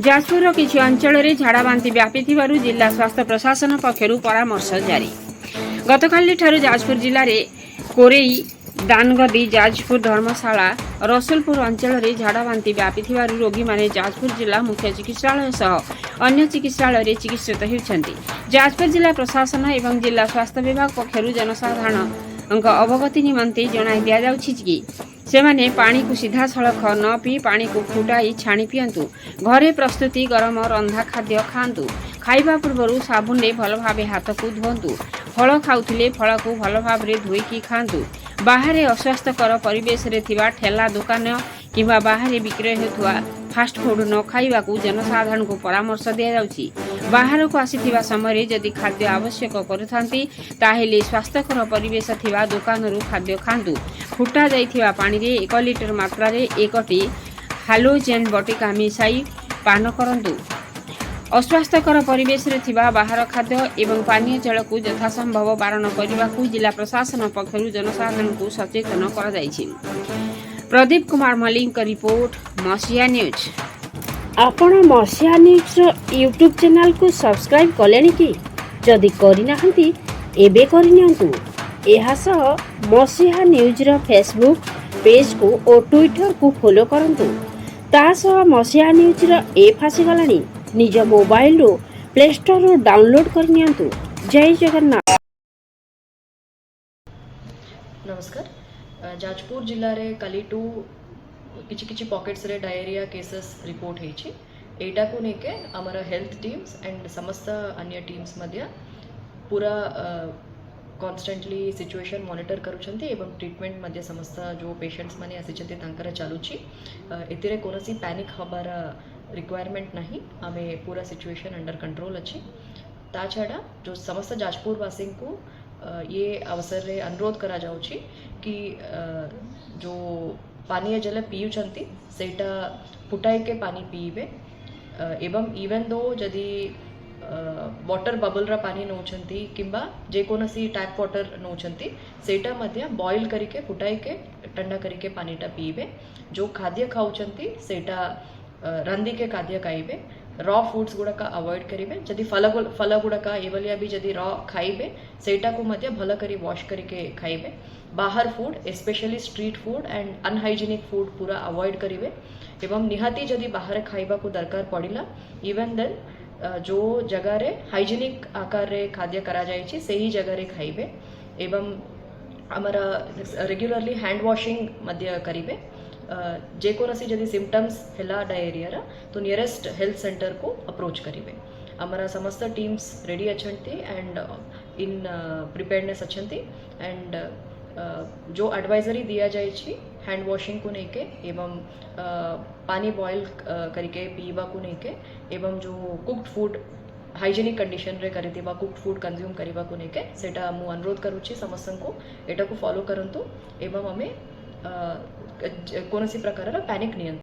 जाजपुर किछि अंचल झाड़ाबांति व्यापी जिला स्वास्थ्य प्रशासन पक्षर परामर्श जारी। गतकाली ठारू जाजपुर जिले में कोरेई दानगदी जाजपुर धर्मशाला रसुलपुर अंचल झाड़ाबांति व्यापी रोगी माने जाजपुर जिला मुख्य चिकित्सालय सह अन्य चिकित्सालय चिकित्सित होती। जाजपुर जिला प्रशासन एवं जिला स्वास्थ्य विभाग पक्षर जनसाधारण अवगति निमंते जणाई दिया जाउछि कि सेमाने पानी को सीधा सड़क न पी पानी को फुटाई छाणी पियंतु। घरे प्रस्तुति गरम रंधा खाद्य खांतु। खाइबा पूर्व साबुन भल भाव हाथ को धुंतु। फल खाउथिले फल को भल भाव धोईकी खांतु। बाहर अस्वास्थ्यकर परिवेश रे थिबा ठेला दुकान किंबा बाहर विक्रय होता फास्ट फूड न खाइबा को जनसाधारण को परामर्श दिया जाउछि। बाहर को आसीथिबा समय जदि खाद्य आवश्यक करुथांती ताहेले स्वास्थ्यकर परिवेश थिबा दुकान रु खाद्य खांतु। फुटा जाइथिबा पानी रे 1 लिटर मात्रा रे 1टी हालोजेन बटिका मिसाई पान करंतु। अस्वास्थ्यकर परिवेश रे थिबा बाहर खाद्य एवं पानीय जल को यथासंभव बारण करने को जिला प्रशासन पक्षर जनसाधारण को सचेतन कर जाइछि। प्रदीप कुमार मलिक का रिपोर्ट मसिया न्यूज। आपण मसिया न्यूज यूट्यूब चैनल को सब्सक्राइब कलेनी कि जदि करिनाहंती एबे करिनियंतु। एहा सह मसिया न्यूज रो फेसबुक पेज को और ट्विटर को फॉलो करंतु। ता सह मसिया न्यूज रो ऐप आसी गलानी। निज मोबाइल रो प्ले स्टोर रो डाउनलोड करनियंतु। जय जगन्नाथ। नमस्कार। जाजपुर जिले रे काली टू किछि पॉकेट्स रे डायरिया केसेस रिपोर्ट होईछि। एटा को नेके हमारा हेल्थ टीम्स एंड समस्त अन्य टीम्स मध्य पूरा कॉन्स्टेंटली सिचुएशन मॉनिटर करूछंती एवं ट्रीटमेंट मध्य समस्त जो पेशेंट्स माने आसीछंती तांकर चालुछि। एतिरे कोनोसी पैनिक हबार रिक्वायरमेंट नहीं। आमे पूरा सिचुएशन अंडर कंट्रोल अच्छी। ता छाड़ा जो समस्त जाजपुर वासी को ये अवसर रे अनुरोध करा जाउछि कि जो पानीय जल पीउछंती सेटा फुटाई के पानी पीबे एवं इवन दो जदि वाटर बबल रा पानी नौछंती किंबा जे कोनसी टैप वाटर नौछंती सेटा मध्य बॉईल करिके फुटाई के ठंडा करिके पानीटा पीबे। जो खाद्य खाउछंती सेटा रंदी के खाद्य खाइबे। रॉ फूड्स गुड़ाक अवॉइड करेंगे। जदि फल गुड़ाक एवलिया भी जदि रॉ खाइबे सेटा को मध्य भल करी वॉश करके खाइबे। बाहर food specially street food and unhygienic food पूरा अवॉइड करेंगे। एवं निहाती जदि बाहर खाइबा को दरकार पड़िला इवन देन जो जगह रे हाइजीनिक आकार रे खाद्य करा जाइछि से ही जगह रे खाइबे। एवं हमारा रेगुलरली हैंड वॉशिंग मध्य करिबे। जेकोसी जदि सिम्पटम्स हैला डायरिया तो नियरेस्ट हेल्थ सेंटर को अप्रोच करेंगे। हमारा समस्त टीम्स रेडी अच्छी एंड इन प्रिपेयर्डनेस अच्छी एंड जो एडवाइजरी दिया जाए हैंड वॉशिंग को लेके एवं पानी बॉयल करके पीवा को लेके एवं जो कुक्ड फूड हाइजीनिक कंडीशन रे करिथिबा कुक्ड फूड कंज्यूम करने को लेके सेटा मु अनुरोध करूची समस्त को एटा को फॉलो करंतु एवं हमें कौन सी प्रकार पैनिक नियंत्रण